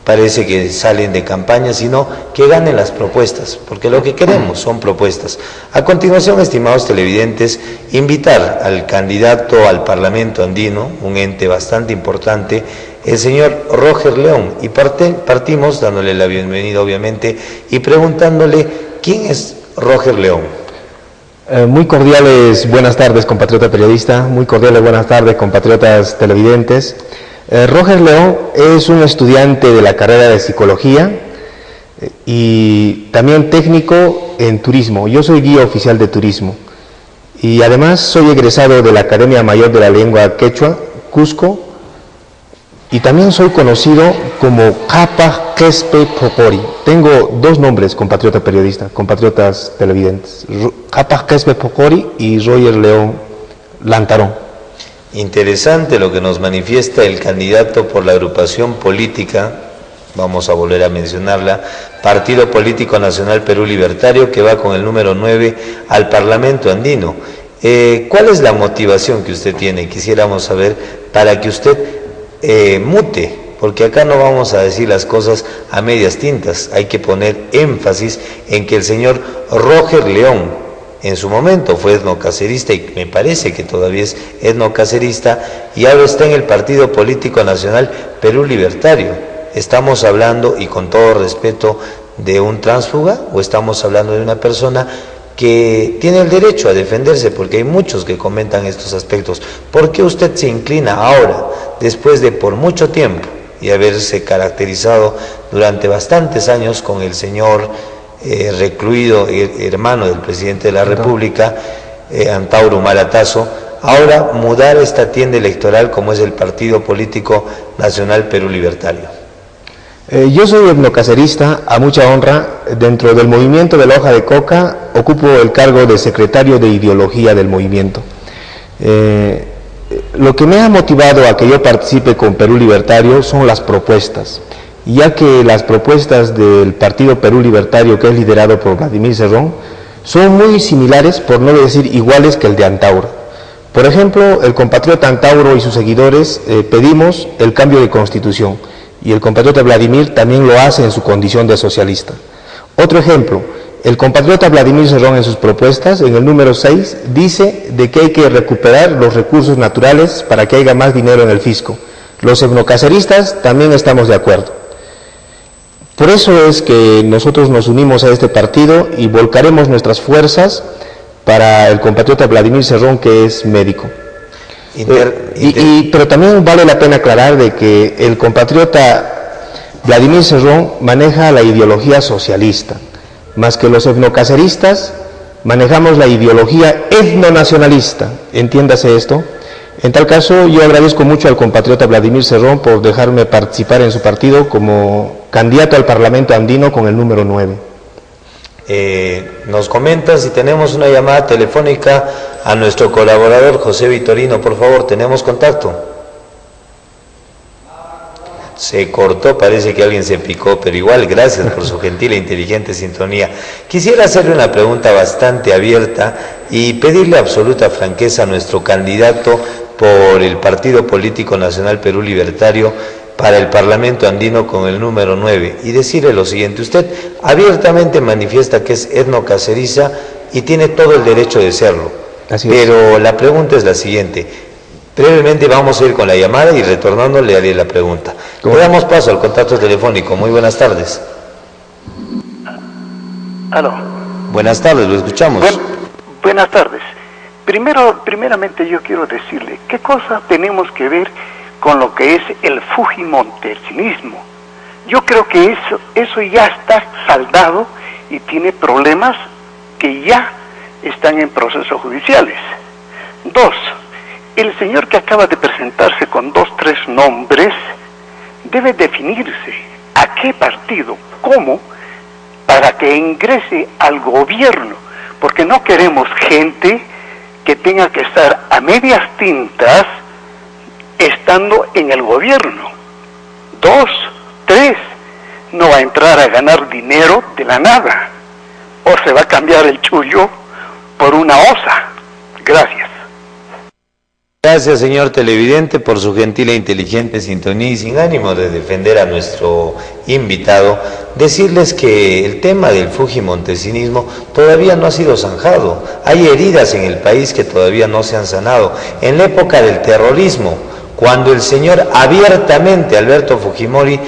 parece que salen de campaña, sino que ganen las propuestas, porque lo que queremos son propuestas. A continuación, estimados televidentes, invitar al candidato al Parlamento andino, un ente bastante importante, el señor Roger León, y partimos dándole la bienvenida obviamente y preguntándole quién es Roger León. Muy cordiales buenas tardes, compatriota periodista, muy cordiales buenas tardes, compatriotas televidentes. Roger León es un estudiante de la carrera de Psicología y también técnico en turismo. Yo soy guía oficial de turismo y además soy egresado de la Academia Mayor de la Lengua Quechua, Cusco, y también soy conocido como Capac Quespe Pocori. Tengo dos nombres, compatriota periodista, compatriotas televidentes, Capac Quespe Pocori y Roger León Lantarón. Interesante lo que nos manifiesta el candidato por la agrupación política, vamos a volver a mencionarla, Partido Político Nacional Perú Libertario, que va con el número 9 al Parlamento andino. ¿Cuál es la motivación que usted tiene? Quisiéramos saber para que usted mute, porque acá no vamos a decir las cosas a medias tintas, hay que poner énfasis en que el señor Roger León, en su momento fue etnocacerista y me parece que todavía es etnocacerista y ahora está en el Partido Político Nacional Perú Libertario. ¿Estamos hablando, y con todo respeto, de un tránsfuga o estamos hablando de una persona que tiene el derecho a defenderse? Porque hay muchos que comentan estos aspectos. ¿Por qué usted se inclina ahora, después de por mucho tiempo y haberse caracterizado durante bastantes años con el señor recluido, hermano del presidente de la República, Antauro Malatazo, ahora mudar esta tienda electoral como es el Partido Político Nacional Perú Libertario? Yo soy etnocacerista, a mucha honra. Dentro del movimiento de la hoja de coca ocupo el cargo de secretario de ideología del movimiento. Lo que me ha motivado a que yo participe con Perú Libertario son las propuestas, ya que las propuestas del Partido Perú Libertario, que es liderado por Vladimir Cerrón, son muy similares, por no decir iguales, que el de Antauro. Por ejemplo, el compatriota Antauro y sus seguidores pedimos el cambio de constitución, y el compatriota Vladimir también lo hace en su condición de socialista. Otro ejemplo, el compatriota Vladimir Cerrón en sus propuestas, en el número 6, dice de que hay que recuperar los recursos naturales para que haya más dinero en el fisco. Los etnocaceristas también estamos de acuerdo. Por eso es que nosotros nos unimos a este partido y volcaremos nuestras fuerzas para el compatriota Vladimir Cerrón, que es médico. Pero también vale la pena aclarar de que el compatriota Vladimir Cerrón maneja la ideología socialista, más que los etnocaceristas manejamos la ideología etnonacionalista. Entiéndase esto. En tal caso, yo agradezco mucho al compatriota Vladimir Cerrón por dejarme participar en su partido como candidato al Parlamento andino con el número 9. Nos comenta si tenemos una llamada telefónica a nuestro colaborador José Vitorino, por favor, ¿tenemos contacto? Se cortó, parece que alguien se picó, pero igual, gracias por su gentil e inteligente sintonía. Quisiera hacerle una pregunta bastante abierta y pedirle absoluta franqueza a nuestro candidato por el Partido Político Nacional Perú Libertario para el Parlamento andino con el número 9 y decirle lo siguiente: usted abiertamente manifiesta que es etnocaceriza y tiene todo el derecho de serlo, Pero la pregunta es la siguiente. Brevemente vamos a ir con la llamada y retornando le haré la pregunta. Le damos paso al contacto telefónico. Muy buenas tardes. Aló. Buenas tardes, lo escuchamos. Buenas tardes. Primeramente yo quiero decirle, ¿qué cosa tenemos que ver con lo que es el fujimontesinismo? Yo creo que eso ya está saldado y tiene problemas que ya están en procesos judiciales. 2. El señor que acaba de presentarse con 2, 3 nombres debe definirse a qué partido, cómo, para que ingrese al gobierno, porque no queremos gente que tenga que estar a medias tintas estando en el gobierno. 2, 3, no va a entrar a ganar dinero de la nada, o se va a cambiar el chullo por una osa. Gracias. Gracias, señor televidente, por su gentil e inteligente sintonía y sin ánimo de defender a nuestro invitado, decirles que el tema del fujimontesinismo todavía no ha sido zanjado. Hay heridas en el país que todavía no se han sanado. En la época del terrorismo, cuando el señor abiertamente, Alberto Fujimori,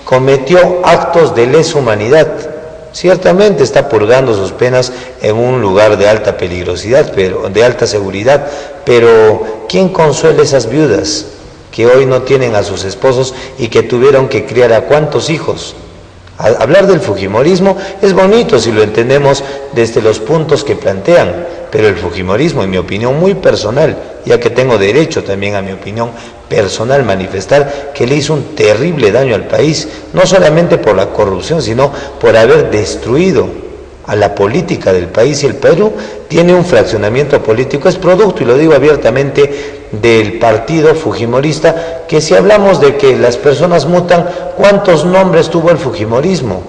cometió actos de lesa humanidad, ciertamente está purgando sus penas en un lugar de alta peligrosidad, de alta seguridad, pero ¿quién consuela a esas viudas que hoy no tienen a sus esposos y que tuvieron que criar a cuántos hijos? Hablar del fujimorismo es bonito si lo entendemos desde los puntos que plantean, pero el fujimorismo, en mi opinión muy personal, ya que tengo derecho también a mi opinión personal manifestar, que le hizo un terrible daño al país, no solamente por la corrupción, sino por haber destruido a la política del país. Y el Perú tiene un fraccionamiento político, es producto, y lo digo abiertamente, del partido fujimorista, que si hablamos de que las personas mutan, ¿cuántos nombres tuvo el fujimorismo?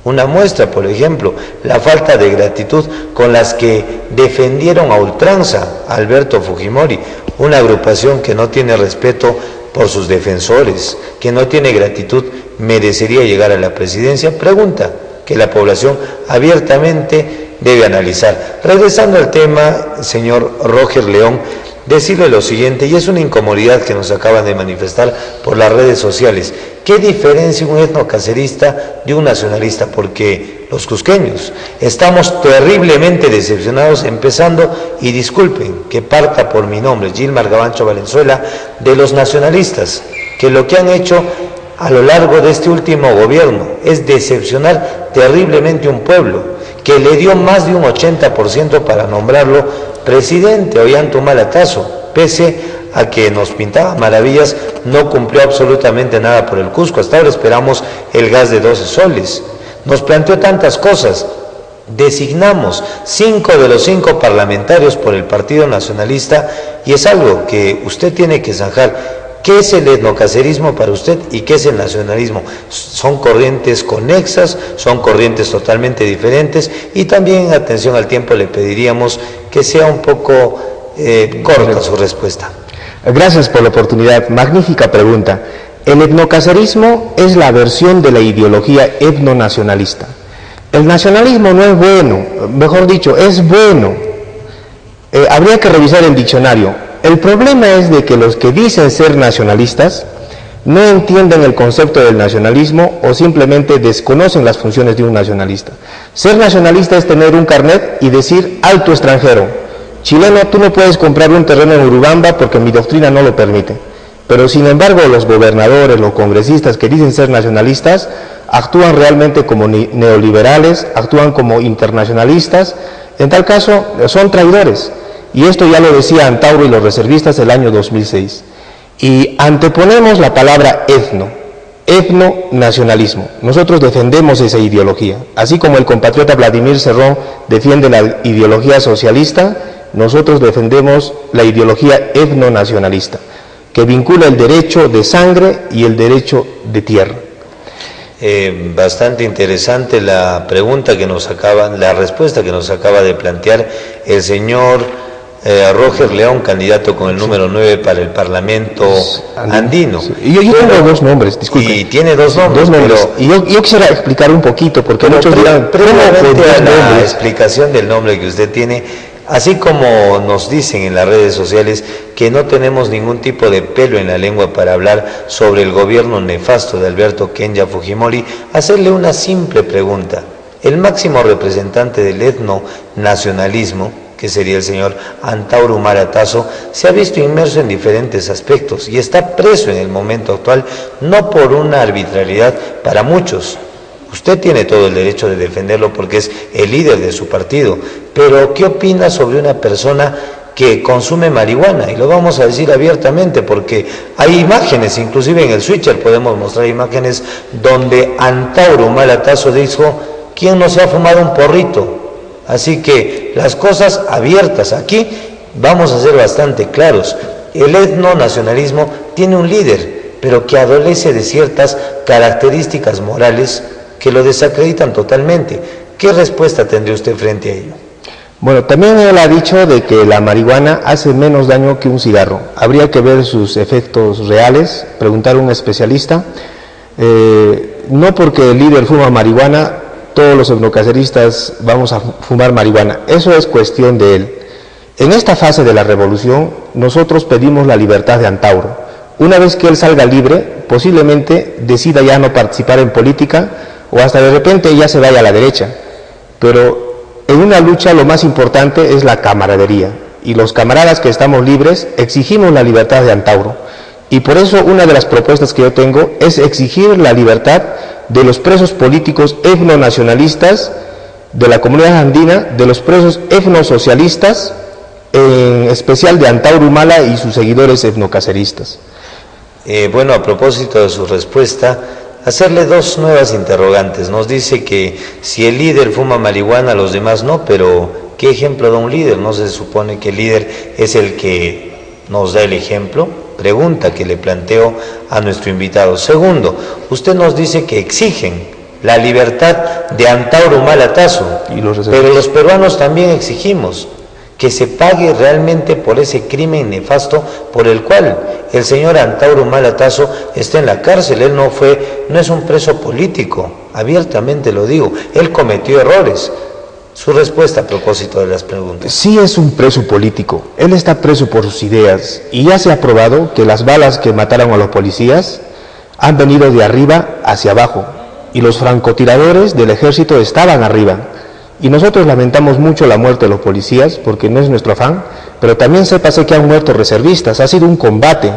Una muestra, por ejemplo, la falta de gratitud con las que defendieron a ultranza a Alberto Fujimori, una agrupación que no tiene respeto por sus defensores, que no tiene gratitud, merecería llegar a la presidencia. Pregunta que la población abiertamente debe analizar. Regresando al tema, señor Roger León, decirle lo siguiente, y es una incomodidad que nos acaban de manifestar por las redes sociales. ¿Qué diferencia un etnocacerista de un nacionalista? Porque los cusqueños estamos terriblemente decepcionados, empezando, y disculpen que parta por mi nombre, Gilmar Gavancho Valenzuela, de los nacionalistas, que lo que han hecho a lo largo de este último gobierno es decepcionar terriblemente un pueblo que le dio más de un 80% para nombrarlo presidente. Ollanta-Humala-Tazo, pese a que nos pintaba maravillas, no cumplió absolutamente nada por el Cusco. Hasta ahora esperamos el gas de 12 soles. Nos planteó tantas cosas. Designamos 5 de los 5 parlamentarios por el Partido Nacionalista, y es algo que usted tiene que zanjar. ¿Qué es el etnocacerismo para usted y qué es el nacionalismo? Son corrientes conexas, son corrientes totalmente diferentes, y también, en atención al tiempo, le pediríamos que sea un poco corta su respuesta. Gracias por la oportunidad. Magnífica pregunta. El etnocacerismo es la versión de la ideología etnonacionalista. El nacionalismo no es bueno, mejor dicho, es bueno. Habría que revisar el diccionario. El problema es de que los que dicen ser nacionalistas no entienden el concepto del nacionalismo o simplemente desconocen las funciones de un nacionalista. Ser nacionalista es tener un carnet y decir alto extranjero. Chileno, tú no puedes comprar un terreno en Urubamba porque mi doctrina no lo permite. Pero sin embargo los gobernadores, los congresistas que dicen ser nacionalistas actúan realmente como neoliberales, actúan como internacionalistas. En tal caso son traidores. Y esto ya lo decía Antauro y los reservistas el año 2006. Y anteponemos la palabra etnonacionalismo. Nosotros defendemos esa ideología. Así como el compatriota Vladimir Cerrón defiende la ideología socialista, nosotros defendemos la ideología etnonacionalista, que vincula el derecho de sangre y el derecho de tierra. Bastante interesante la pregunta que nos la respuesta que nos acaba de plantear el señor Roger León, candidato con el número 9 para el Parlamento andino. Sí. Y yo tengo 2 nombres, disculpe. Y tiene 2 nombres. Pero, y yo quisiera explicar un poquito, porque muchos dirán, previamente a la explicación del nombre que usted tiene, Así como nos dicen en las redes sociales que no tenemos ningún tipo de pelo en la lengua para hablar sobre el gobierno nefasto de Alberto Kenya Fujimori, hacerle una simple pregunta. El máximo representante del etnonacionalismo, que sería el señor Antauro Humala Tasso, se ha visto inmerso en diferentes aspectos y está preso en el momento actual, no por una arbitrariedad para muchos. Usted tiene todo el derecho de defenderlo porque es el líder de su partido, pero ¿qué opina sobre una persona que consume marihuana? Y lo vamos a decir abiertamente porque hay imágenes, inclusive en el Switcher podemos mostrar imágenes donde Antauro Humala Tasso dijo: ¿quién no se ha fumado un porrito? Así que las cosas abiertas aquí, vamos a ser bastante claros. El etnonacionalismo tiene un líder, pero que adolece de ciertas características morales que lo desacreditan totalmente. ¿Qué respuesta tendría usted frente a ello? Bueno, también él ha dicho de que la marihuana hace menos daño que un cigarro. Habría que ver sus efectos reales, preguntar a un especialista. No porque el líder fuma marihuana, todos los etnocaceristas vamos a fumar marihuana. Eso es cuestión de él. En esta fase de la revolución, nosotros pedimos la libertad de Antauro. Una vez que él salga libre, posiblemente decida ya no participar en política o hasta de repente ya se vaya a la derecha. Pero en una lucha lo más importante es la camaradería. Y los camaradas que estamos libres exigimos la libertad de Antauro. Y por eso una de las propuestas que yo tengo es exigir la libertad de los presos políticos etnonacionalistas de la comunidad andina, de los presos etnosocialistas, en especial de Antauro Humala y sus seguidores etnocaceristas. Bueno, a propósito de su respuesta, hacerle dos nuevas interrogantes. Nos dice que si el líder fuma marihuana, los demás no, pero ¿qué ejemplo da un líder? ¿No se supone que el líder es el que nos da el ejemplo? Pregunta que le planteo a nuestro invitado. Segundo, usted nos dice que exigen la libertad de Antauro Humala Tasso, pero los peruanos también exigimos que se pague realmente por ese crimen nefasto por el cual el señor Antauro Humala Tasso está en la cárcel. Él no es un preso político, abiertamente lo digo, él cometió errores. Su respuesta a propósito de las preguntas. Sí, es un preso político, él está preso por sus ideas y ya se ha probado que las balas que mataron a los policías han venido de arriba hacia abajo y los francotiradores del ejército estaban arriba. Y nosotros lamentamos mucho la muerte de los policías porque no es nuestro afán, pero también sépase que han muerto reservistas. Ha sido un combate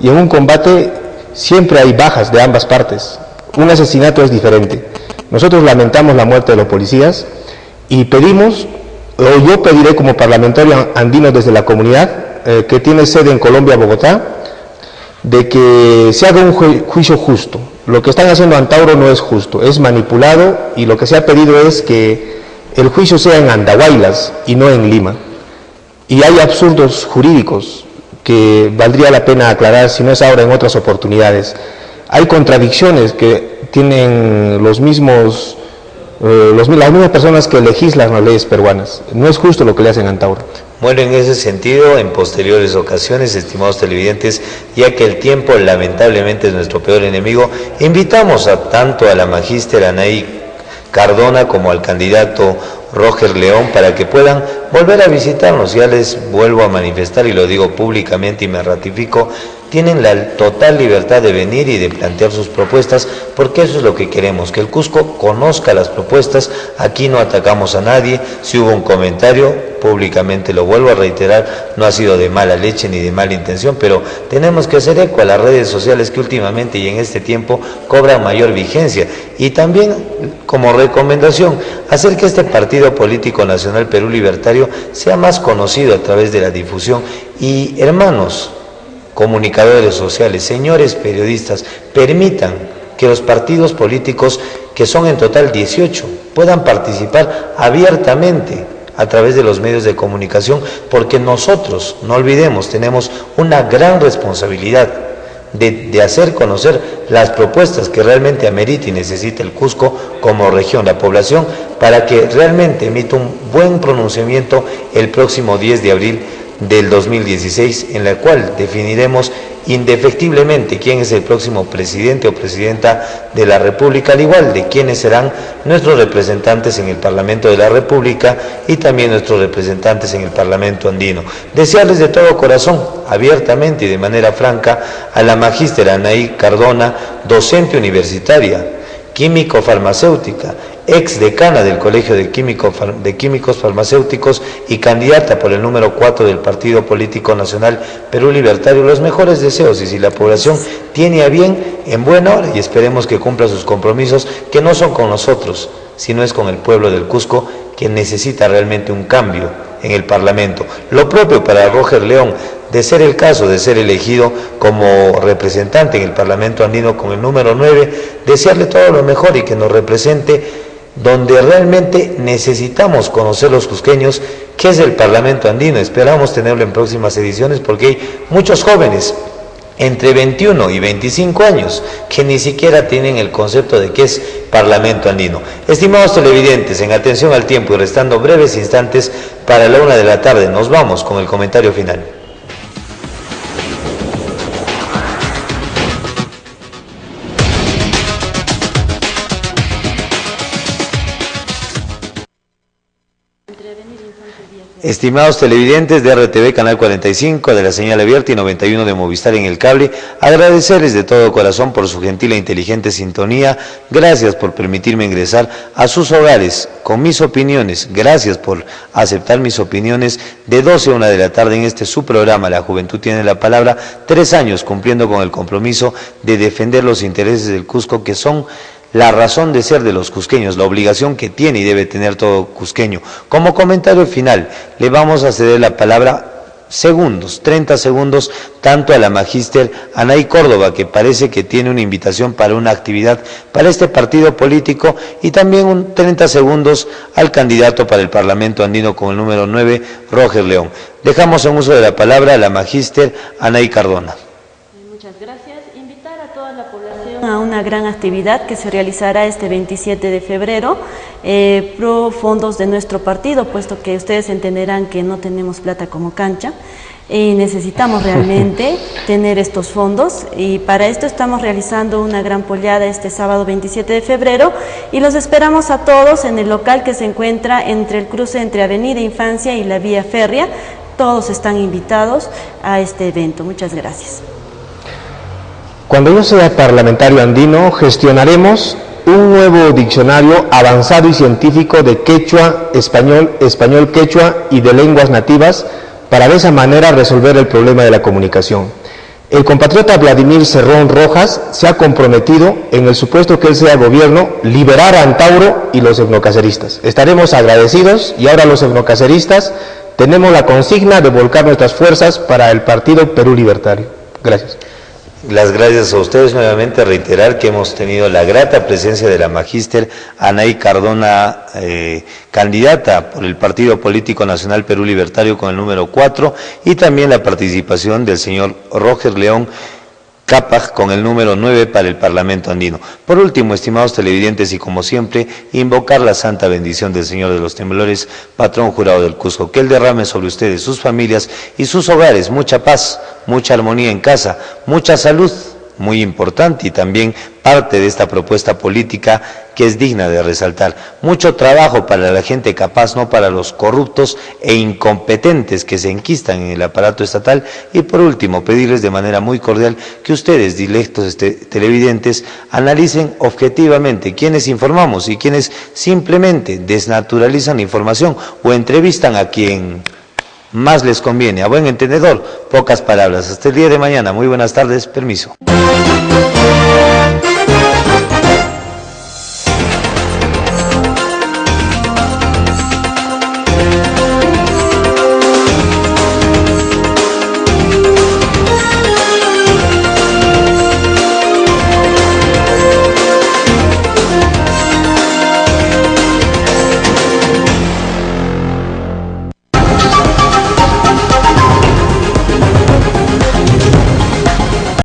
y en un combate siempre hay bajas de ambas partes. Un asesinato es diferente. Nosotros lamentamos la muerte de los policías y pedimos, o yo pediré como parlamentario andino desde la comunidad que tiene sede en Colombia, Bogotá, de que se haga un juicio justo. Lo que están haciendo Antauro no es justo, es manipulado y lo que se ha pedido es que el juicio sea en Andahuaylas y no en Lima. Y hay absurdos jurídicos que valdría la pena aclarar, si no es ahora en otras oportunidades. Hay contradicciones que tienen las mismas personas que legislan las leyes peruanas. No es justo lo que le hacen a Antauro. Bueno, en ese sentido, en posteriores ocasiones, estimados televidentes, ya que el tiempo lamentablemente es nuestro peor enemigo, invitamos tanto a la magíster Anaí Cardona como al candidato Roger León para que puedan volver a visitarnos. Ya les vuelvo a manifestar y lo digo públicamente y me ratifico, tienen la total libertad de venir y de plantear sus propuestas, porque eso es lo que queremos, que el Cusco conozca las propuestas. Aquí no atacamos a nadie. Si hubo un comentario, públicamente lo vuelvo a reiterar, no ha sido de mala leche ni de mala intención, pero tenemos que hacer eco a las redes sociales que últimamente y en este tiempo cobran mayor vigencia. Y también, como recomendación, hacer que este partido político nacional Perú Libertario sea más conocido a través de la difusión. Y hermanos comunicadores sociales, señores periodistas, permitan que los partidos políticos, que son en total 18, puedan participar abiertamente a través de los medios de comunicación, porque nosotros, no olvidemos, tenemos una gran responsabilidad de hacer conocer las propuestas que realmente amerita y necesita el Cusco como región, la población, para que realmente emita un buen pronunciamiento el próximo 10 de abril del 2016, en la cual definiremos indefectiblemente quién es el próximo presidente o presidenta de la República, al igual de quiénes serán nuestros representantes en el Parlamento de la República y también nuestros representantes en el Parlamento andino. Desearles de todo corazón, abiertamente y de manera franca, a la magíster Anaí Cardona, docente universitaria, químico-farmacéutica, ex decana del Colegio de Químicos Farmacéuticos y candidata por el número 4 del Partido Político Nacional Perú Libertario, los mejores deseos, y si la población tiene a bien, en buena hora, y esperemos que cumpla sus compromisos, que no son con nosotros, sino es con el pueblo del Cusco, que necesita realmente un cambio en el Parlamento. Lo propio para Roger León, de ser el caso de ser elegido como representante en el Parlamento andino con el número 9, desearle todo lo mejor y que nos represente donde realmente necesitamos conocer los cusqueños qué es el Parlamento andino. Esperamos tenerlo en próximas ediciones porque hay muchos jóvenes entre 21 y 25 años que ni siquiera tienen el concepto de qué es Parlamento andino. Estimados televidentes, en atención al tiempo y restando breves instantes para la 1 de la tarde, nos vamos con el comentario final. Estimados televidentes de RTV Canal 45, de la señal abierta y 91 de Movistar en el cable, agradecerles de todo corazón por su gentil e inteligente sintonía. Gracias por permitirme ingresar a sus hogares con mis opiniones. Gracias por aceptar mis opiniones de 12 a 1 de la tarde en este su programa La Juventud Tiene la Palabra. 3 años cumpliendo con el compromiso de defender los intereses del Cusco, que son la razón de ser de los cusqueños, la obligación que tiene y debe tener todo cusqueño. Como comentario final, le vamos a ceder la palabra 30 segundos, tanto a la magíster Anaí Córdoba, que parece que tiene una invitación para una actividad para este partido político, y también 30 segundos al candidato para el Parlamento andino con el número 9, Roger León. Dejamos en uso de la palabra a la magíster Anaí Cardona. Muchas gracias. Invitar a toda la población a una gran actividad que se realizará este 27 de febrero, pro fondos de nuestro partido, puesto que ustedes entenderán que no tenemos plata como cancha y necesitamos realmente tener estos fondos, y para esto estamos realizando una gran pollada este sábado 27 de febrero y los esperamos a todos en el local que se encuentra entre el cruce entre Avenida Infancia y la Vía Férrea. Todos están invitados a este evento. Muchas gracias. Cuando yo sea parlamentario andino, gestionaremos un nuevo diccionario avanzado y científico de quechua, español quechua y de lenguas nativas, para de esa manera resolver el problema de la comunicación. El compatriota Vladimir Cerrón Rojas se ha comprometido, en el supuesto que él sea gobierno, liberar a Antauro y los etnocaceristas. Estaremos agradecidos, y ahora los etnocaceristas tenemos la consigna de volcar nuestras fuerzas para el Partido Perú Libertario. Gracias. Las gracias a ustedes. Nuevamente reiterar que hemos tenido la grata presencia de la magíster Anaí Cardona, candidata por el Partido Político Nacional Perú Libertario con el número 4, y también la participación del señor Roger León Cápaj con el número 9 para el Parlamento andino. Por último, estimados televidentes, y como siempre, invocar la santa bendición del Señor de los Temblores, patrón jurado del Cusco, que Él derrame sobre ustedes, sus familias y sus hogares mucha paz, mucha armonía en casa, mucha salud, muy importante, y también parte de esta propuesta política que es digna de resaltar. Mucho trabajo para la gente capaz, no para los corruptos e incompetentes que se enquistan en el aparato estatal. Y por último, pedirles de manera muy cordial que ustedes, directos televidentes, analicen objetivamente quiénes informamos y quiénes simplemente desnaturalizan la información o entrevistan a quien más les conviene. A buen entendedor, pocas palabras. Hasta el día de mañana. Muy buenas tardes. Permiso.